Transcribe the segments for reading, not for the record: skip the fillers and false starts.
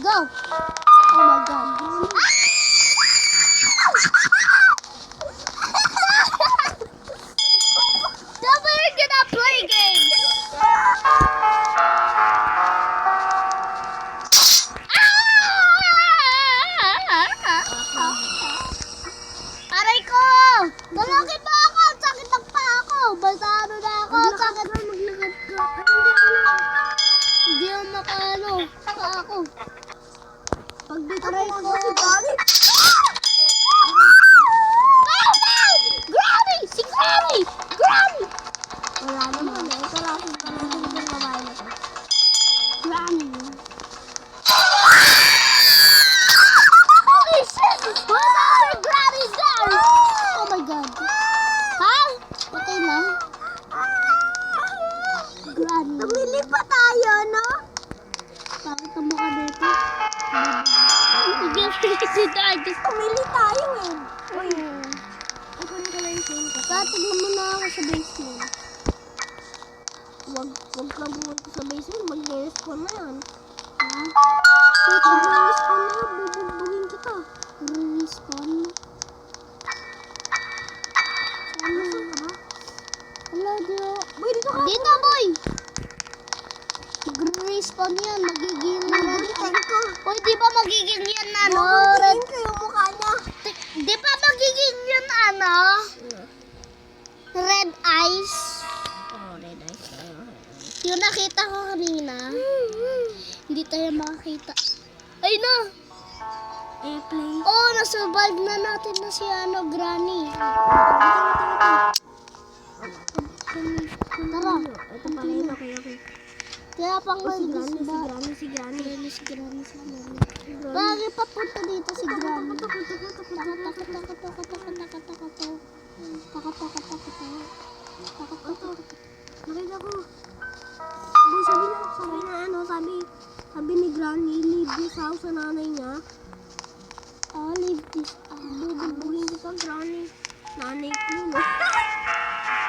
Go! Oh my God. Now we're gonna play games. Aray ko! Dalagin mo ako! Sakit ang pa ako! Basta ano na ako! Sakit na maglakad ka! Hindi ako makalo. Pa ako. Pag dito ko si Granny. Oh no! Granny! Si Granny! Granny! Wala naman eh. Ito lang si Granny yung babae na to. Granny. Holy shit! What other Granny's there? Oh my God. Ha? Patay na? Granny. Tumili pa tayo, no? Bakit ang mukha dito? Bigyan si Daddy. Tumili tayo eh. Uy. Ito na ka lang yung ko. Tatignan mo na ako sa basement. Huwag lang pumunta sa basement. Mag-respawn na yan. Ha? Mag-respawn na yan. Bubugbugin kita. Respawn? Saan ka ba? Wala, dito. Boy, dito ka. Dito, boy! Mag-respawn yan. Magiging red eye ko. Uy, di ba magiging yan ano? Red ko yung mukha niya. Di ba magiging yan ano? Red eyes. Oh, red eyes. Yung nakita ko kanina. Hindi tayo makakita. Ay na! Airplane. Oh, nasurvive na natin na si ano, Granny. Tara. Ito pala yun. Okay. Kaya pang si Granny. Bakit papunta dito si Granny? Nakita ko. Sabi ni Granny, leave this house sa nanay niya. Leave this house. Bubugbugin kita, Granny. Nanay ko, no?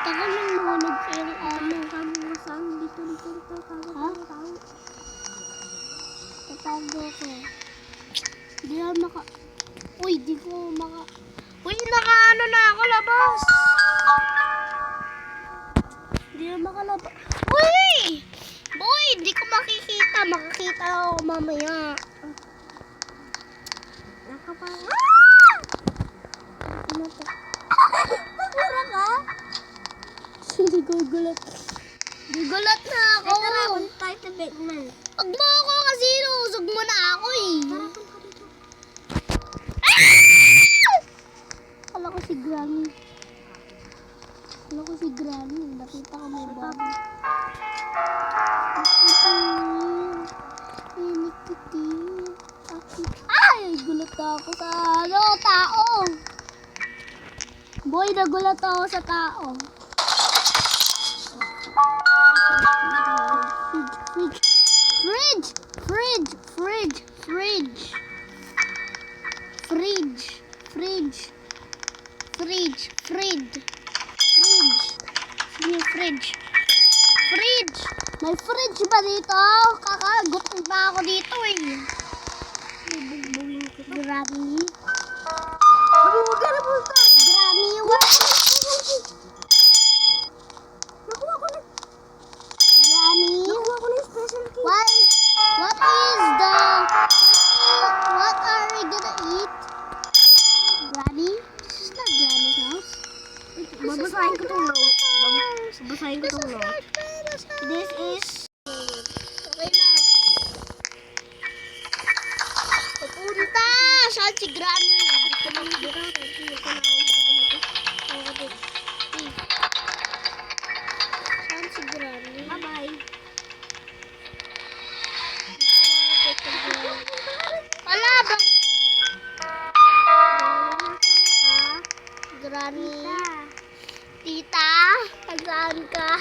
Tagal nang mahulog yung ano. Sabi mo saan? Dito. Ha? Tatago ko. Di ako maka... Uy, di ko maka... Uy, naka-ano na ako, labas! Di ako makalabas. Uy! Boy, di ko makikita. Makakita ako mamaya. Nakapang... Ano to? Nagura ka? Gugulat. Gugulat na ako. Ito na, kung tayo sa Batman. Huwag mo ako kasi inuusog mo na ako eh. Kala ko si Granny. Nakita ko may bago. Ay! Gulat ako sa ano, tao. Boy, nagulat ako sa tao. Fridge. May fridge ba dito? Kakagutom na ako dito eh. Granny. Granny, what? Nakuha ko na. Granny. Nakuha ko na special key. What are we gonna eat? Granny? This is not Granny's house. Babasahin ko itong note. This is... Okay na. Pupunta! Saan si Granny? Saan si Granny? Bye-bye. Wala ba? Granny. Tita, saan ka?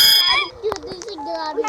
Saan yun si Granny?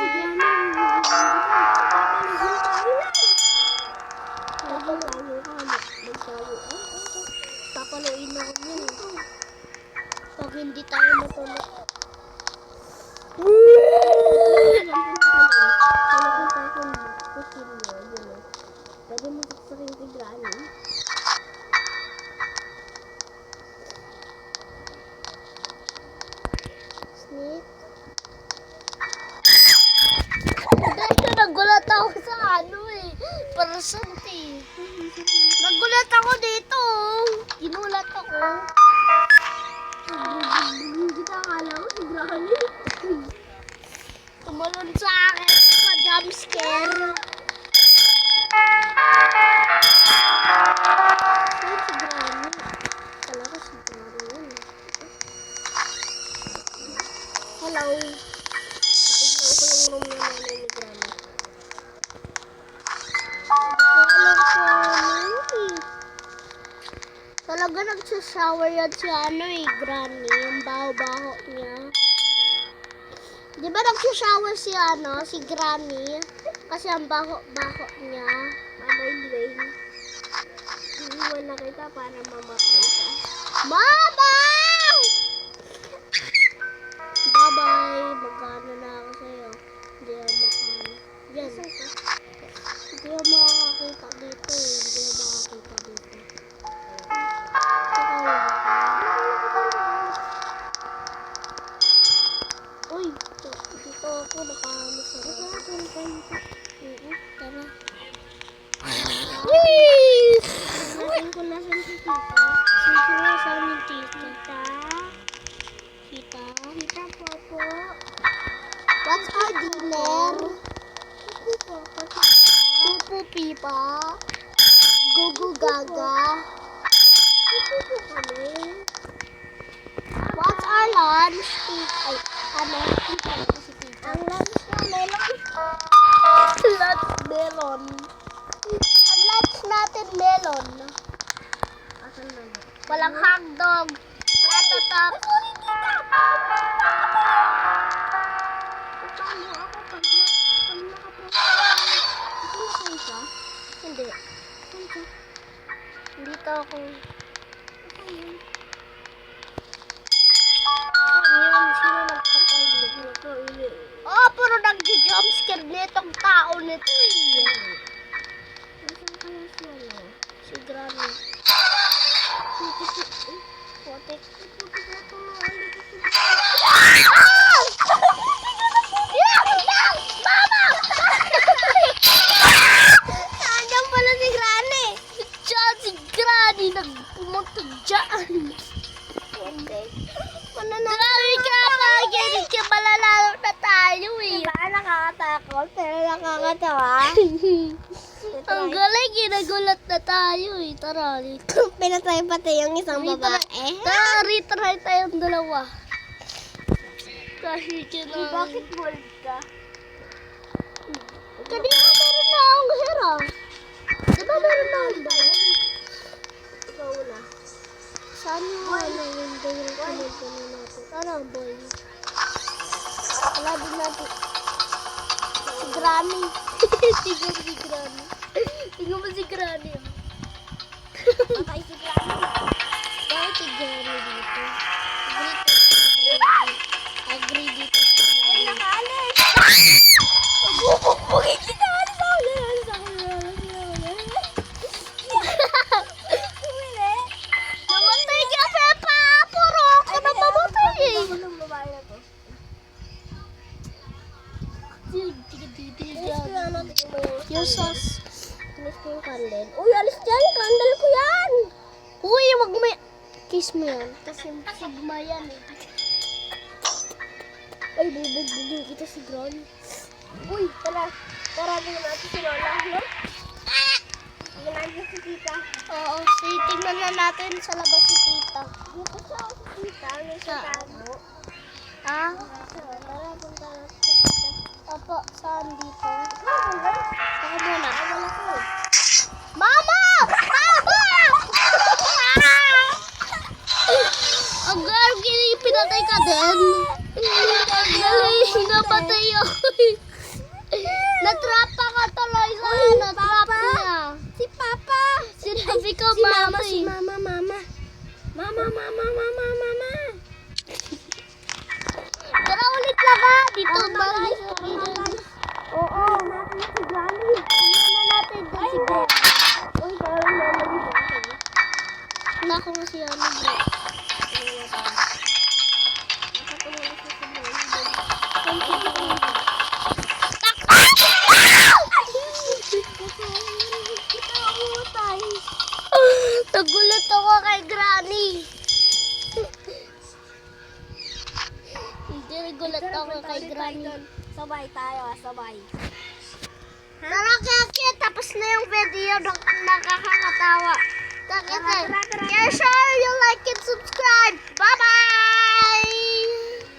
Umaga nagsashower yan si Granny. Yung baho-baho niya. Di ba nagsashower si Granny? Kasi ang baho-baho niya. Rain. Iiwan na kita para mamatay ka. Mama! Bye-bye. Magkano na ako sa'yo. Hindi ako makano. Yan. Hindi ako makakakita dito eh. Hindi ako makakakita dito. Uy, dito ako nakahalo sa tara. Whee! Natin ko nasan si tita. Sige, nasan yung tita. Tita? Tita po. What's our dinner? Pupu pipa. Gugu gaga. Pupu kami. What's our lunch? Ay, ano? Tita si tita. Ang lunch namin, lunch melon. Ang lunch natin melon. Asan na? Walang hotdog. Tatatap. Paano ako pag nakapunta? Hindi. Dito ako. Sino nagpatay dito? Oh, puro nag-jumpscare nitong tao nito eh. Nasaan kaya siya? Si Granny. Putik. Mama! Nandiyan pala si Granny. Diyan si Granny nagpumunta dyan. Grabe ka pa, ganit ka malalaro na tayo eh. Diba nakakatakot pero nakakatawa? Ang galing, ginagulat na tayo eh. Tara, pinatay pati yung isang babae. Tara, retry tayong dalawa. Kasi yun ang... Bakit bold ka? Kanina meron na akong hero. Diba meron na akong bala? Ikaw na. Saan yung wala yung dahil kanito na natin? Ano, boy? Wala din natin. Si Granny. Tingnan si Granny. Tingnan mo si Granny. Patay si Granny. Bakit si Granny dito? Agree dito si Granny. Ay, nakaalis! Bubukbugin kita! Alis ako! Alis ako! Namatay ka, Peppa! Puro ako na mamatay eh! Walang babae na to. Yung sauce. Alis ko yung candle. Uy, alis dyan! Candle ko yan! Uy, wag mo kiss mo yan. Kasi sigma yan eh. Ay, bubog-bugin kita si Granny. Uy, tara. Tara, tingnan natin si Lola, no? Tingnan natin si Tita. Oo, tingnan na natin sa labas si Tita. Dito siya si Tita. Ano siya tago? Ah? Tara, punta natin si Tita. Opo, saan dito? Saka muna. Wala ko. Mama! Mama! Ang galing, pinatay ka din. Ang galing, napatay ako. Natrapa ka tuloy sa natrapa niya. Si Papa. Sinabi ko, si Mama. Si Mama, Mama. Mama, Mama, Mama, Mama. Tara ulit lang ha. Dito ba? Oo. Natin si Granny. Tingnan natin doon si Granny. Uy, parang Mama ni Granny. Nako nga si Ano, bro. Nakatulong siya sa Granny. Nagulat ako kay Granny. Hindi nagulat ako kay Granny. Sabay tayo, sabay. Tara kakit, tapos na yung video nakakatawa. Kakit, share, you like and subscribe. Bye-bye!